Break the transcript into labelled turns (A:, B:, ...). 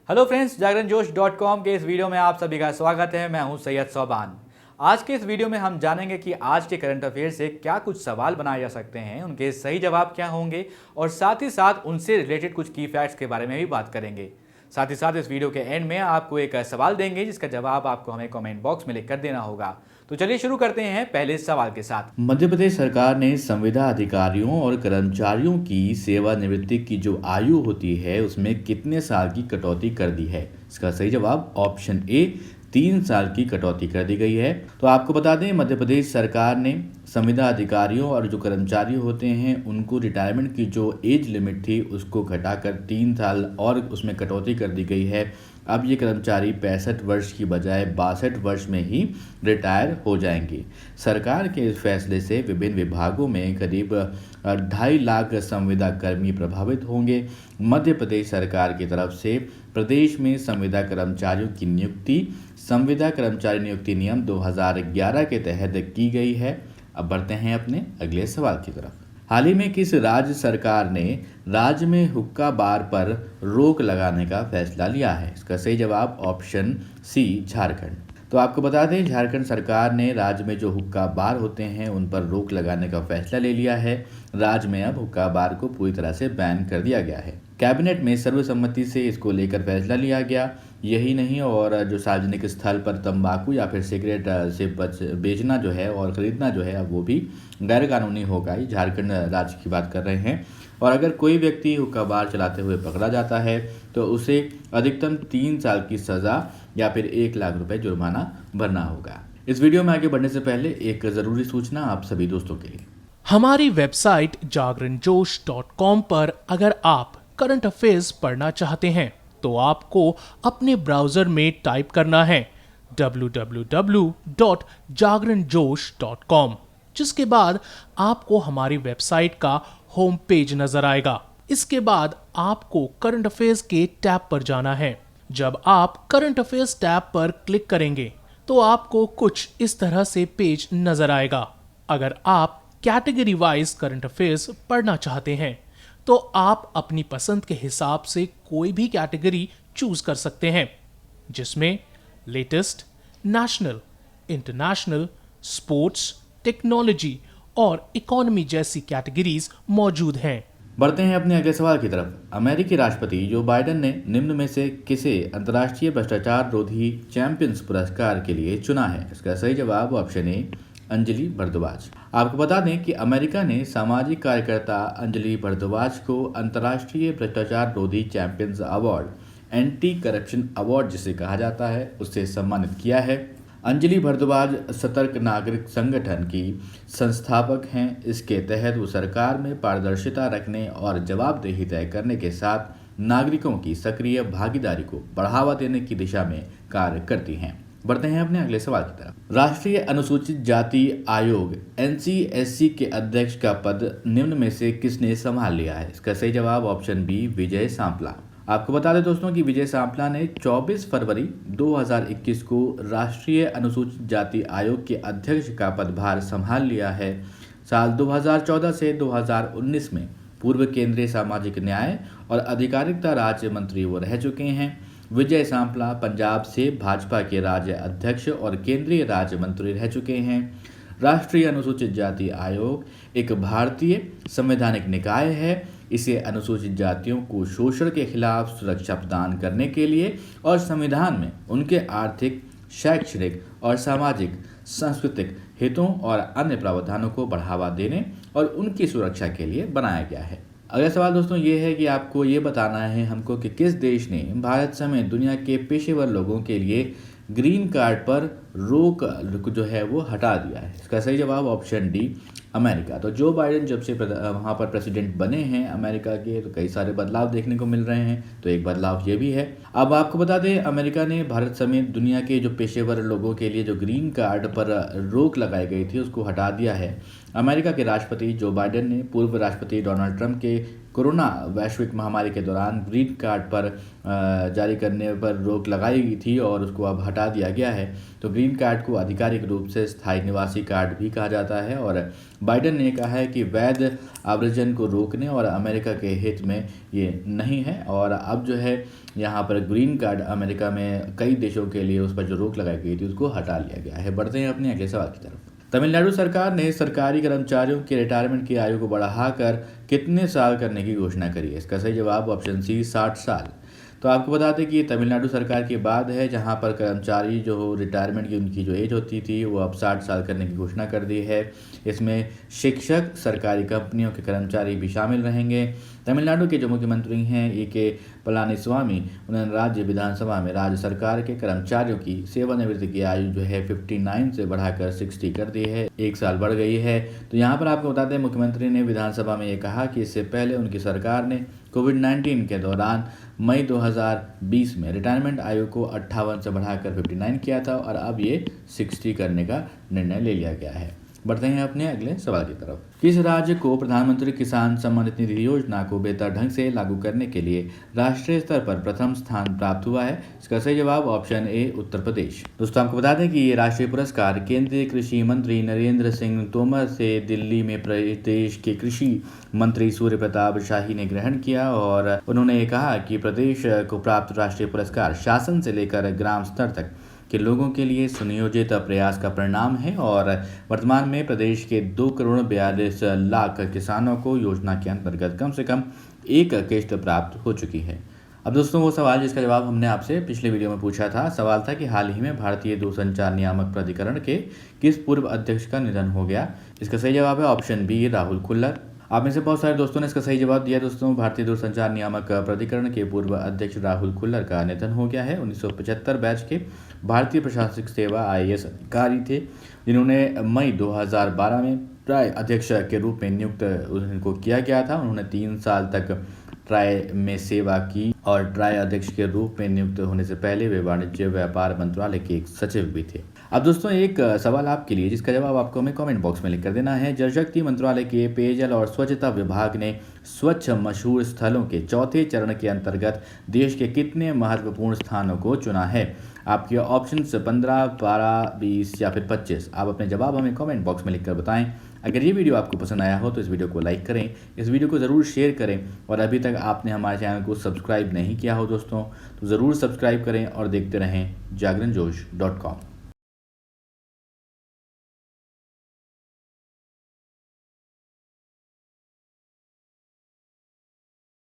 A: Hello friends, जागरण जोश .com के इस वीडियो में आप सभी का स्वागत है। मैं हूं सैयद सोबान। आज के इस वीडियो में हम जानेंगे कि आज के करंट अफेयर से क्या कुछ सवाल बनाए जा सकते हैं, उनके सही जवाब क्या होंगे और साथ ही साथ उनसे रिलेटेड कुछ की फैक्ट्स के बारे में भी बात करेंगे। साथ ही साथ इस वीडियो के एंड में आपको एक सवाल देंगे जिसका जवाब आपको हमें कमेंट बॉक्स में लिख कर देना होगा। तो चलिए शुरू करते हैं पहले सवाल के साथ।
B: मध्य प्रदेश सरकार ने संविदा अधिकारियों और कर्मचारियों की सेवानिवृत्ति की जो आयु होती है उसमें कितने साल की कटौती कर दी है? इसका सही जवाब ऑप्शन ए 3 साल की कटौती कर दी गई है। तो आपको बता दें, मध्य प्रदेश सरकार ने संविदा अधिकारियों और जो कर्मचारी होते हैं उनको रिटायरमेंट की जो एज लिमिट थी उसको घटाकर 3 साल और उसमें कटौती कर दी गई है। अब ये कर्मचारी 65 वर्ष की बजाय 62 वर्ष में ही रिटायर हो जाएंगे। सरकार के इस फैसले से विभिन्न विभागों में करीब 2.5 लाख संविदा कर्मी प्रभावित होंगे। मध्य प्रदेश सरकार की तरफ से प्रदेश में संविदा कर्मचारियों की नियुक्ति संविदा कर्मचारी नियुक्ति नियम 2011 के तहत की गई है। अब बढ़ते हैं अपने अगले सवाल की तरफ। हाल ही में किस राज्य सरकार ने राज्य में हुक्का बार पर रोक लगाने का फैसला लिया है? इसका सही जवाब ऑप्शन सी झारखंड। तो आपको बता दें, झारखंड सरकार ने राज्य में जो हुक्का बार होते हैं उन पर रोक लगाने का फैसला ले लिया है। राज्य में अब हुक्का बार को पूरी तरह से बैन कर दिया गया है। कैबिनेट में सर्वसम्मति से इसको लेकर फैसला लिया गया। यही नहीं, और जो सार्वजनिक स्थल पर तंबाकू या फिर सिगरेट से बेचना जो है और खरीदना जो है अब वो भी गैर कानूनी होगा। ये झारखंड राज्य की बात कर रहे हैं। और अगर कोई व्यक्ति हुक्का बार चलाते हुए पकड़ा जाता है तो उसे अधिकतम 3 साल की सज़ा या फिर 1 लाख रुपए जुर्माना भरना होगा। इस वीडियो में आगे बढ़ने से पहले एक ज़रूरी सूचना आप सभी दोस्तों के लिए।
C: हमारी वेबसाइट जागरणजोश.com पर अगर आप करंट अफेयर्स पढ़ना चाहते हैं तो आपको अपने ब्राउजर में टाइप करना है www.jagranjosh.com, जिसके बाद आपको हमारी वेबसाइट का होम पेज नजर आएगा। इसके बाद आपको करंट अफेयर्स के टैब पर जाना है। जब आप करंट अफेयर्स टैब पर क्लिक करेंगे तो आपको कुछ इस तरह से पेज नजर आएगा। अगर आप कैटेगरी वाइज करंट अफेयर्स पढ़ना चाहते हैं तो आप अपनी पसंद के हिसाब से कोई भी कैटेगरी चूज कर सकते हैं, जिसमें latest, national, international, sports, technology और इकोनॉमी जैसी कैटेगरीज मौजूद हैं।
B: बढ़ते हैं अपने अगले सवाल की तरफ। अमेरिकी राष्ट्रपति जो बाइडेन ने निम्न में से किसे अंतर्राष्ट्रीय भ्रष्टाचार रोधी चैंपियंस पुरस्कार के लिए चुना है? इसका सही जवाब ऑप्शन ए अंजलि भारद्वाज। आपको बता दें कि अमेरिका ने सामाजिक कार्यकर्ता अंजलि भारद्वाज को अंतर्राष्ट्रीय भ्रष्टाचार रोधी champions award, anti corruption award जिसे कहा जाता है, उससे सम्मानित किया है। अंजलि भारद्वाज सतर्क नागरिक संगठन की संस्थापक हैं। इसके तहत वो सरकार में पारदर्शिता रखने और जवाबदेही तय करने के साथ नागरिकों की सक्रिय भागीदारी को बढ़ावा देने की दिशा में कार्य करती हैं। बढ़ते हैं अपने अगले सवाल की तरफ। राष्ट्रीय अनुसूचित जाति आयोग NCSC के अध्यक्ष का पद निम्न में से किसने संभाल लिया है? इसका सही जवाब ऑप्शन बी विजय सांपला। आपको बता दें दोस्तों कि विजय सांपला ने 24 फरवरी 2021 को राष्ट्रीय अनुसूचित जाति आयोग के अध्यक्ष का पदभार संभाल लिया है। साल 2014 से 2019 में पूर्व केंद्रीय सामाजिक न्याय और अधिकारिता राज्य मंत्री वो रह चुके हैं। विजय सांपला पंजाब से भाजपा के राज्य अध्यक्ष और केंद्रीय राज्य मंत्री रह चुके हैं। राष्ट्रीय अनुसूचित जाति आयोग एक भारतीय संवैधानिक निकाय है। इसे अनुसूचित जातियों को शोषण के खिलाफ सुरक्षा प्रदान करने के लिए और संविधान में उनके आर्थिक, शैक्षणिक और सामाजिक, सांस्कृतिक हितों और अन्य प्रावधानों को बढ़ावा देने और उनकी सुरक्षा के लिए बनाया गया है। अगला सवाल दोस्तों ये है कि आपको ये बताना है हमको कि किस देश ने भारत समेत दुनिया के पेशेवर लोगों के लिए ग्रीन कार्ड पर रोक जो है वो हटा दिया है। इसका सही जवाब ऑप्शन डी अमेरिका। तो जो बाइडेन जब से वहाँ पर प्रेसिडेंट बने हैं अमेरिका के, तो कई सारे बदलाव देखने को मिल रहे हैं। तो एक बदलाव ये भी है। अब आपको बता दें, अमेरिका ने भारत समेत दुनिया के जो पेशेवर लोगों के लिए जो ग्रीन कार्ड पर रोक लगाई गई थी उसको हटा दिया है। अमेरिका के राष्ट्रपति जो बाइडेन ने पूर्व राष्ट्रपति डोनाल्ड ट्रंप के कोरोना वैश्विक महामारी के दौरान ग्रीन कार्ड पर जारी करने पर रोक लगाई गई थी और उसको अब हटा दिया गया है। तो ग्रीन कार्ड को आधिकारिक रूप से स्थायी निवासी कार्ड भी कहा जाता है और बाइडेन ने कहा है कि वैध आव्रजन को रोकने और अमेरिका के हित में ये नहीं है और अब जो है यहाँ पर ग्रीन कार्ड अमेरिका में कई देशों के लिए उस पर जो रोक लगाई गई थी उसको हटा लिया गया है। बढ़ते हैं अपने अगले सवाल की तरफ। तमिलनाडु सरकार ने सरकारी कर्मचारियों के रिटायरमेंट की आयु को बढ़ाकर कितने साल करने की घोषणा करी है? इसका सही जवाब ऑप्शन सी 60 साल। तो आपको बता दें कि ये तमिलनाडु सरकार की बात है जहां पर कर्मचारी जो रिटायरमेंट की उनकी जो एज होती थी वो अब 60 साल करने की घोषणा कर दी है। इसमें शिक्षक, सरकारी कंपनियों के कर्मचारी भी शामिल रहेंगे। तमिलनाडु के जो मुख्यमंत्री हैं E.K. पलानीस्वामी, उन्होंने राज्य विधानसभा में राज्य सरकार के कर्मचारियों की सेवानिवृत्ति की आयु जो है 59 से बढ़ाकर 60 कर दी है, 1 साल बढ़ गई है। तो यहाँ पर आपको बताते हैं मुख्यमंत्री ने विधानसभा में ये कहा कि इससे पहले उनकी सरकार ने कोविड-19 के दौरान मई 2020 में रिटायरमेंट आयु को 58 से बढ़ाकर 59 किया था और अब ये 60 करने का निर्णय ले लिया गया है। बढ़ते हैं अपने अगले सवाल की तरफ। किस राज्य को प्रधानमंत्री किसान सम्मान निधि योजना को बेहतर ढंग से लागू करने के लिए राष्ट्रीय स्तर पर प्रथम स्थान प्राप्त हुआ है? इसका सही जवाब ऑप्शन ए उत्तर प्रदेश। दोस्तों आपको बता दें कि ये राष्ट्रीय पुरस्कार केंद्रीय कृषि मंत्री नरेंद्र सिंह तोमर से दिल्ली में प्रदेश के कृषि मंत्री सूर्य प्रताप शाही ने ग्रहण किया और उन्होंने कहा कि प्रदेश को प्राप्त राष्ट्रीय पुरस्कार शासन से लेकर ग्राम स्तर तक के लोगों के लिए सुनियोजित प्रयास का परिणाम है और वर्तमान में प्रदेश के 2,42,00,000 किसानों को योजना के अंतर्गत कम से कम 1 किश्त प्राप्त हो चुकी है। अब दोस्तों वो सवाल जिसका जवाब हमने आपसे पिछले वीडियो में पूछा था, सवाल था कि हाल ही में भारतीय दूरसंचार नियामक प्राधिकरण के किस पूर्व अध्यक्ष का निधन हो गया? इसका सही जवाब है ऑप्शन बी राहुल खुल्लर। आप में से बहुत सारे दोस्तों ने इसका सही जवाब दिया। दोस्तों भारतीय दूरसंचार नियामक प्राधिकरण के पूर्व अध्यक्ष राहुल खुल्लर का निधन हो गया है। 1975 बैच के भारतीय प्रशासनिक सेवा IAS अधिकारी थे जिन्होंने मई 2012 में ट्राई अध्यक्ष के रूप में नियुक्त उनको किया गया था। उन्होंने 3 साल तक ट्राई में सेवा की और ट्राई अध्यक्ष के रूप में नियुक्त होने से पहले वे वाणिज्य व्यापार मंत्रालय के एक सचिव भी थे। अब दोस्तों एक सवाल आपके लिए जिसका जवाब आपको हमें कमेंट बॉक्स में लिख कर देना है। जल शक्ति मंत्रालय के पेयजल और स्वच्छता विभाग ने स्वच्छ मशहूर स्थलों के चौथे चरण के अंतर्गत देश के कितने महत्वपूर्ण स्थानों को चुना है? आपके ऑप्शंस 15, 12, 20 या फिर 25। आप अपने जवाब हमें कमेंट बॉक्स में लिखकर बताएं। अगर ये वीडियो आपको पसंद आया हो तो इस वीडियो को लाइक करें, इस वीडियो को ज़रूर शेयर करें और अभी तक आपने हमारे चैनल को सब्सक्राइब नहीं किया हो दोस्तों तो ज़रूर सब्सक्राइब करें और देखते रहें जागरणजोश.com।